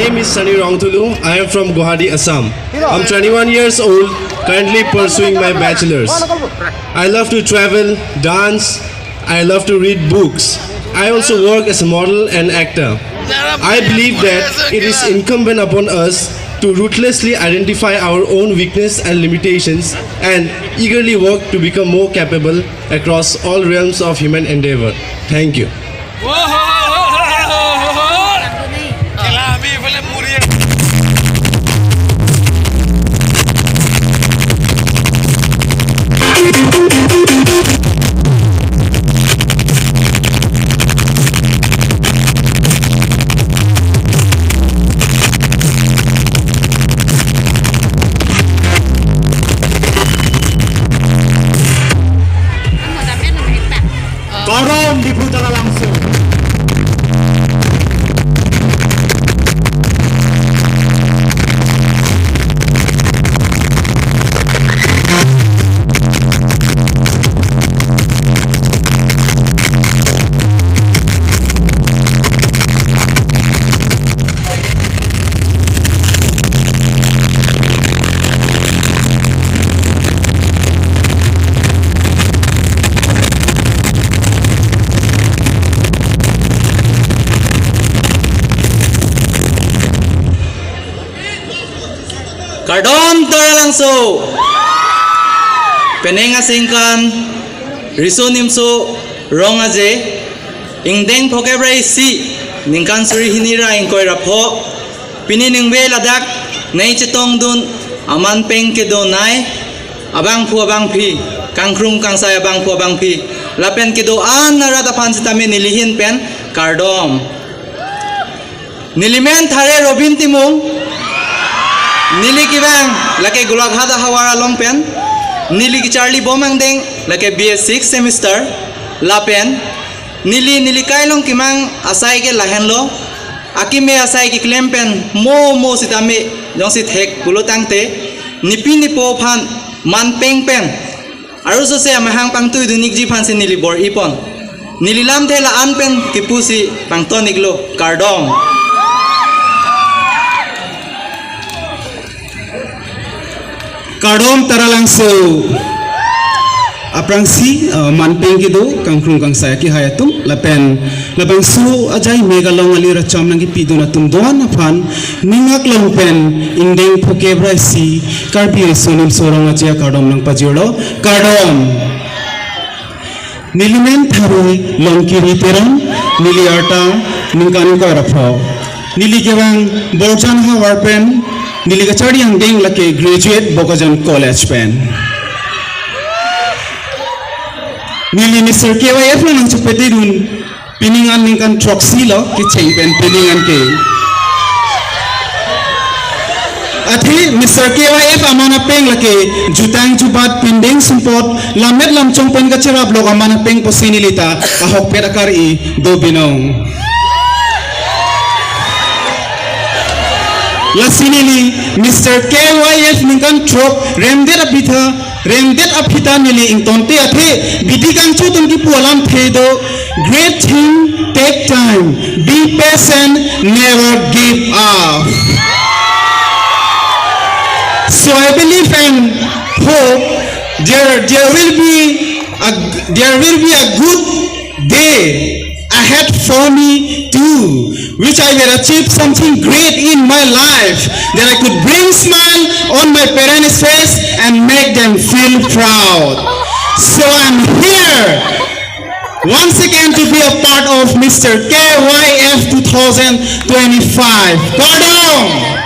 name is Sunny Rongtulu. I am from Guwahati, Assam. I'm 21 years old, currently pursuing my bachelor's. I love to travel, dance. I love to read books. I also work as a model and actor. I believe that it is incumbent upon us to ruthlessly identify our own weakness and limitations and eagerly work to become more capable across all realms of human endeavor. Thank you. Karom di taralangso. Kardom taralangso. Penenga singkan risonimso rongaje ingdeng pokebrai si ningkan suri hinira ingkoi rapho pininingbe ladak nei chetong dun aman peng ke donai abang phi kangkrung kangsai abang phi lapen ke do an narata pansitame nilihin pen kardom nilimen thare robin timung Nili kibang lake gulaghada hawara longpen Nili ki Charlie bomang deng lake BS 6 semester lapen Nili kailong kimang asai ke lahenlo akime asai ki klempen mo sitame jong sit hek gulotang te nipi nipo phan man peng pen aru so se amahang pangtu dunik ji phan se nili bor ipon Nili lam thela an pen kipusi pangtoniglo kardom Karom taralangso. Aprangsi manpeng kido kangkrung kangsaya ki hayatum lapen su ajai megalong ali racham nangi piduna tum don afan ningak longpen indeng phokebra si karbi sonim sorong acha kadom nang pajolo kadom nilimen thare longkiri teram nili arta ningkan ka rafo nili gewang borjan ha warpen nili gachari ang ding lake graduate bokajan college pen nili Mr. KYF nang chupete dun piningan ningkan troxy lo ki pen piningan ke athi Mr. KYF amana peng lake jutang jubat pinding sumpot lamet lamchong pen gachara blog amana peng posinilita ahok perakar I do binong Lasinili Mr. KYF ningkan trok remdet apita nili ingtonte athe bidikan chutun ki pualam thedo great thing take time be patient never give up so I believe and hope there will be a good day ahead for me too, which I will achieve something great in my life, that I could bring smile on my parents' face and make them feel proud. So I'm here once again to be a part of Mr. KYF 2025. Pardon!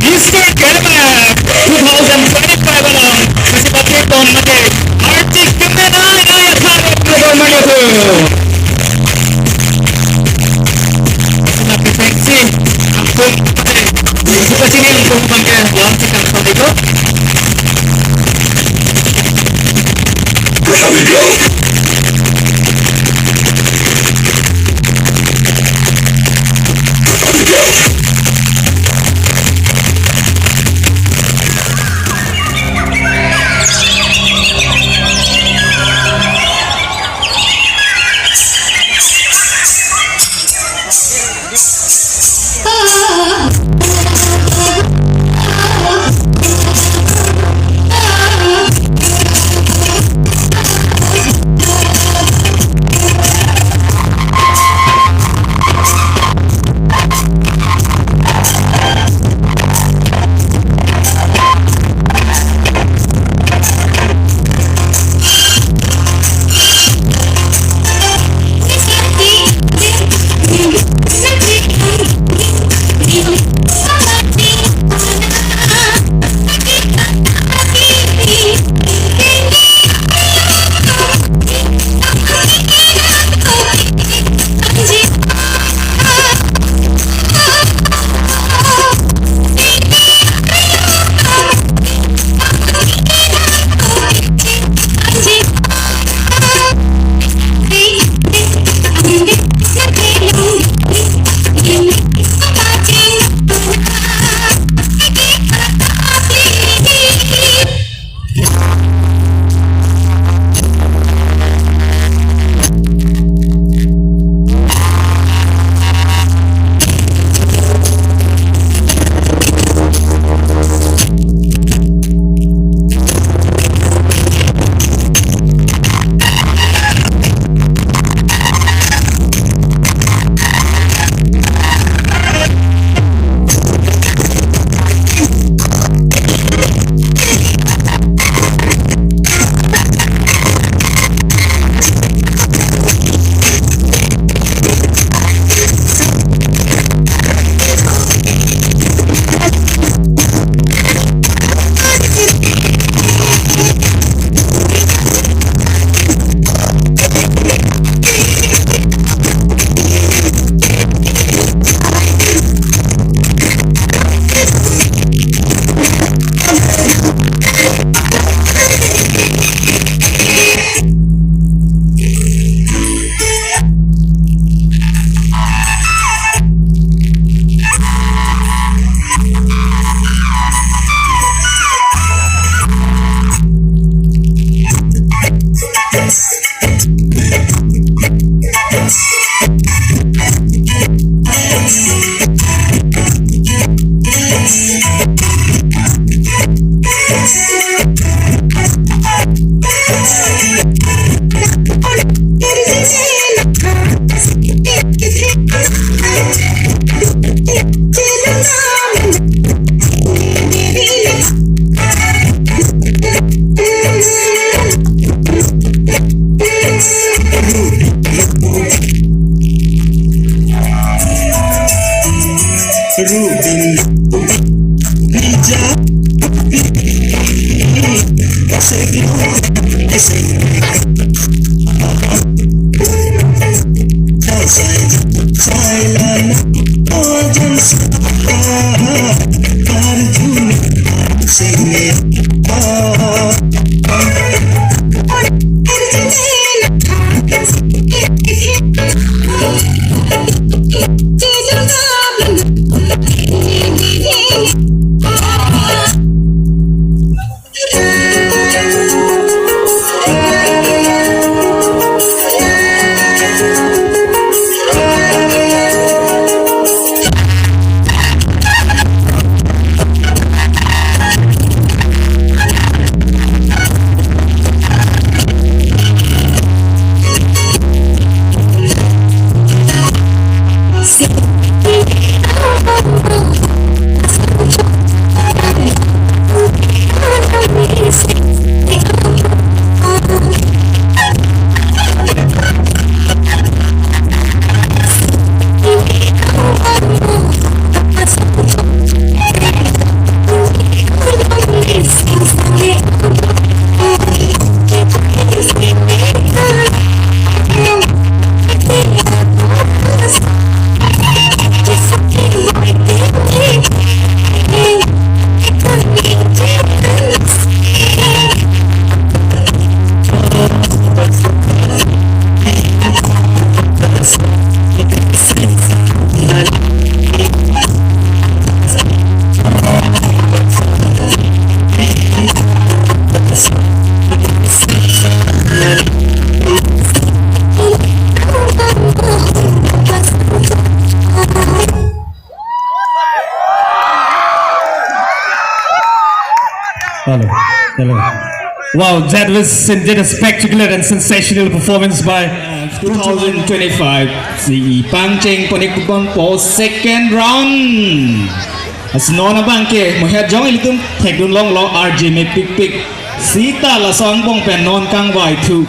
Easter Carnival 2025 along Sampai sini untuk pembangkaian pelantikan Assalamualaikum. Hello. Hello. Wow, that was indeed a spectacular and sensational performance by 2025. Si Pang Cheng Ponikupon po second round. As nona bangke, mohet jong ilitum tekdun long long RJ me pick pick. Sita la song bong pen non kang wai tu.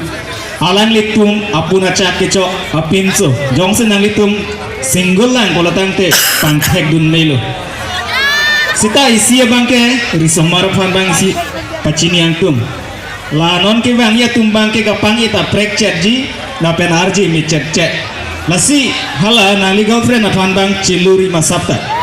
Alan litum apuna chak kecho apinso. Jong senang litum single lang kolatang te pang tekdun melo. Sita isi bangke risomar pan bang isi pacini yang tum. La non ke bang ya tumbang ke kapang ita prek chat ji na pen RJ mi chat chat. La si hala nali girlfriend na pan bang ciluri masapta.